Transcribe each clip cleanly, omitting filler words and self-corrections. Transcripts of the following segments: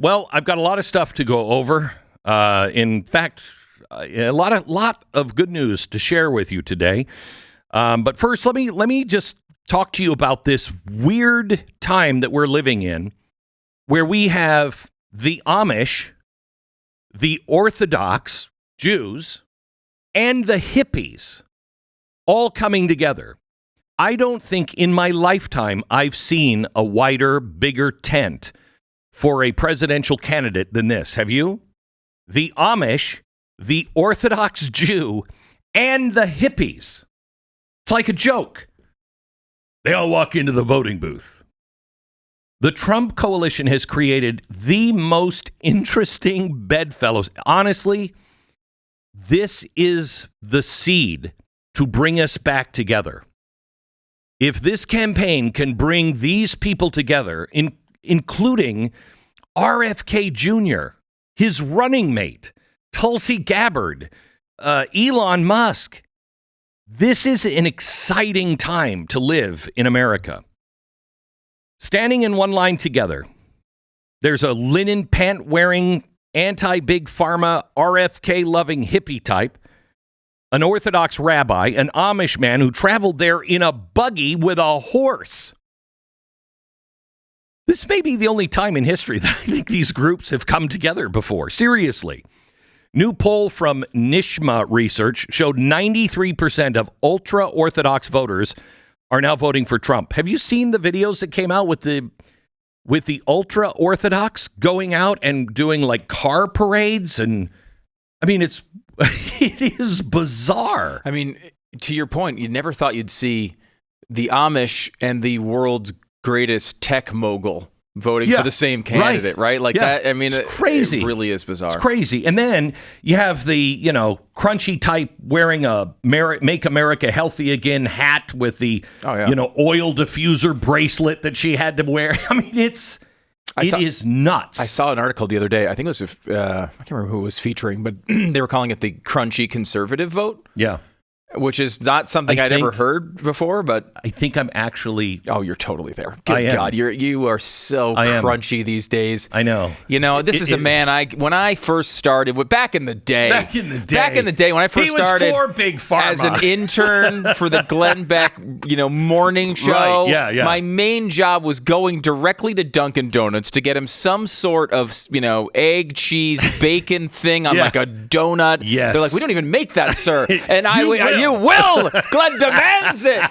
Well, I've got a lot of stuff to go over. In fact, a lot of good news to share with you today. But first, let me just talk to you about this weird time that we're living in, where we have the Amish, the Orthodox Jews, and the hippies all coming together. I don't think in my lifetime I've seen a wider, bigger tent for a presidential candidate than this. Have you? The Amish, the Orthodox Jew, and the hippies. It's like a joke. They all walk into the voting booth. The Trump coalition has created the most interesting bedfellows. Honestly, this is the seed to bring us back together. If this campaign can bring these people together, including RFK Jr., his running mate, Tulsi Gabbard, Elon Musk, this is an exciting time to live in America. Standing in one line together, there's a linen pant-wearing, anti-big pharma, RFK-loving hippie type, an Orthodox rabbi, an Amish man who traveled there in a buggy with a horse. This may be the only time in history that I think these groups have come together before. Seriously. New poll from Nishma Research showed 93% of ultra-Orthodox voters are now voting for Trump. Have you seen the videos that came out with the ultra-Orthodox going out and doing like car parades? And I mean, it is bizarre. I mean, to your point, you never thought you'd see the Amish and the world's greatest tech mogul voting for the same candidate, right? Like that. I mean, it's crazy. It really is bizarre. It's crazy. And then you have the, crunchy type wearing a Make America Healthy Again hat with the, oil diffuser bracelet that she had to wear. I mean, it is nuts. I saw an article the other day. I think it was, I can't remember who it was featuring, but they were calling it the crunchy conservative vote. Yeah. Which is not something I'd ever heard before, but I think I'm actually. Oh, you're totally there. Good God, you are so crunchy these days. I know. This is a man. When I first started, back in the day, when I first started, he was for Big Pharma as an intern for the Glenn Beck, morning show. Right. Yeah. My main job was going directly to Dunkin' Donuts to get him some sort of, egg, cheese, bacon thing on like a donut. Yes. They're like, we don't even make that, sir. And You will. Glenn demands it.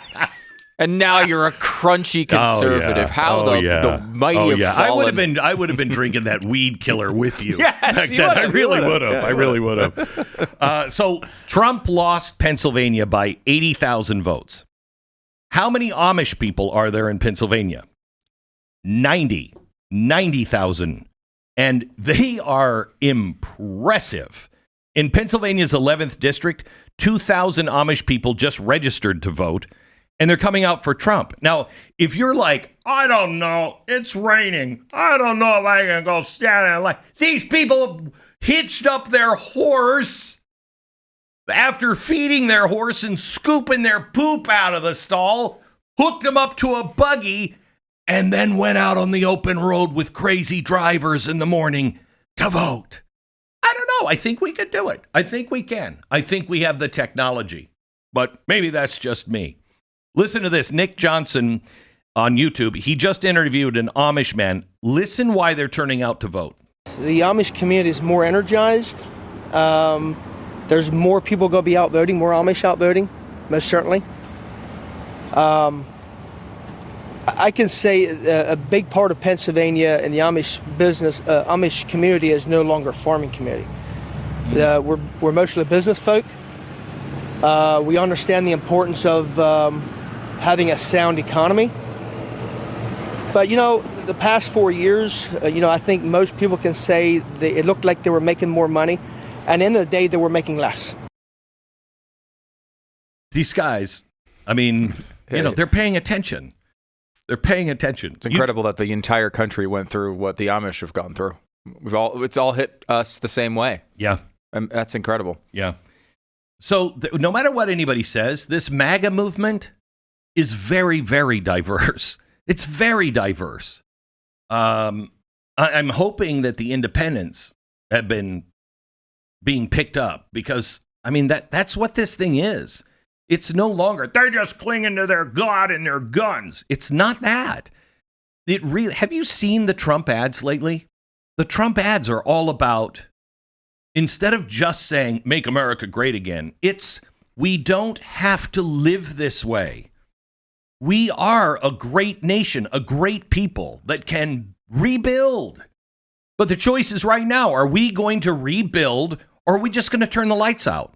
And now you're a crunchy conservative. The mighty have fallen. I would have been drinking that weed killer with you. Yes, I really would have. I really would have. So Trump lost Pennsylvania by 80,000 votes. How many Amish people are there in Pennsylvania? 90,000. And they are impressive. In Pennsylvania's 11th district, 2,000 Amish people just registered to vote, and they're coming out for Trump. Now, if you're like, I don't know, it's raining, I don't know if I can go stand in line. These people hitched up their horse after feeding their horse and scooping their poop out of the stall, hooked them up to a buggy, and then went out on the open road with crazy drivers in the morning to vote. I don't know. I think we could do it. I think we can. I think we have the technology. But maybe that's just me. Listen to this. Nick Johnson on YouTube. He just interviewed an Amish man. Listen why they're turning out to vote. The Amish community is more energized. There's more people going to be out voting, more Amish out voting, most certainly. I can say a big part of Pennsylvania and the Amish community is no longer a farming community. We're mostly business folk. We understand the importance of having a sound economy. But, the past 4 years, I think most people can say it looked like they were making more money. And at the end of the day, they were making less. These guys, I mean, they're paying attention. They're paying attention. It's incredible that the entire country went through what the Amish have gone through. It's all hit us the same way. Yeah. That's incredible. Yeah. So no matter what anybody says, this MAGA movement is very, very diverse. It's very diverse. I'm hoping that the independents have been being picked up because, I mean, that's what this thing is. It's no longer, they're just clinging to their God and their guns. It's not that. Have you seen the Trump ads lately? The Trump ads are all about, instead of just saying, make America great again, it's, we don't have to live this way. We are a great nation, a great people that can rebuild. But the choice is right now. Are we going to rebuild or are we just going to turn the lights out?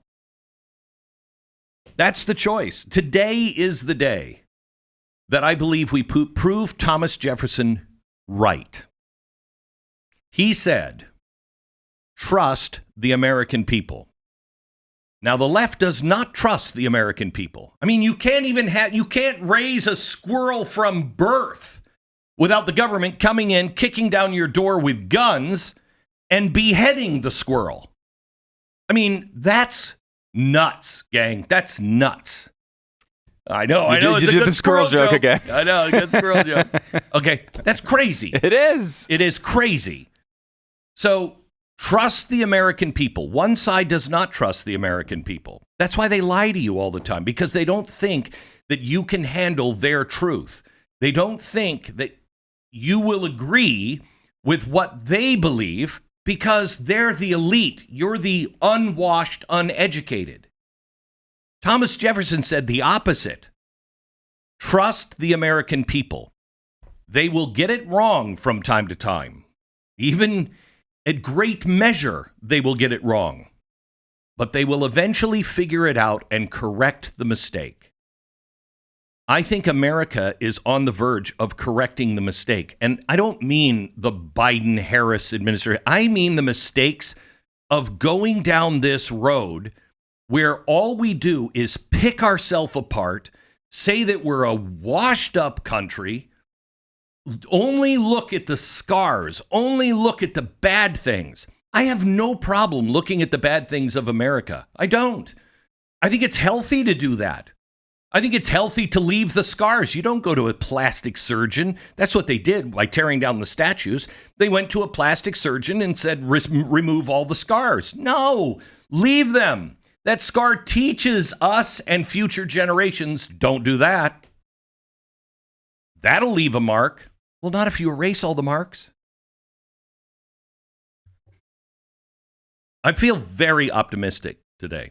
That's the choice. Today is the day that I believe we proved Thomas Jefferson right. He said, trust the American people. Now, the left does not trust the American people. I mean, you can't raise a squirrel from birth without the government coming in, kicking down your door with guns and beheading the squirrel. I mean, that's nuts, gang. That's nuts. I know. You did the squirrel joke again. I know, a good squirrel joke. Okay, that's crazy. It is. It is crazy. So trust the American people. One side does not trust the American people. That's why they lie to you all the time, because they don't think that you can handle their truth. They don't think that you will agree with what they believe because they're the elite. You're the unwashed, uneducated. Thomas Jefferson said the opposite. Trust the American people. They will get it wrong from time to time. Even at great measure, they will get it wrong. But they will eventually figure it out and correct the mistake. I think America is on the verge of correcting the mistake. And I don't mean the Biden-Harris administration. I mean the mistakes of going down this road where all we do is pick ourselves apart, say that we're a washed-up country, only look at the scars, only look at the bad things. I have no problem looking at the bad things of America. I don't. I think it's healthy to do that. I think it's healthy to leave the scars. You don't go to a plastic surgeon. That's what they did by tearing down the statues. They went to a plastic surgeon and said, remove all the scars. No, leave them. That scar teaches us and future generations, don't do that. That'll leave a mark. Well, not if you erase all the marks. I feel very optimistic today.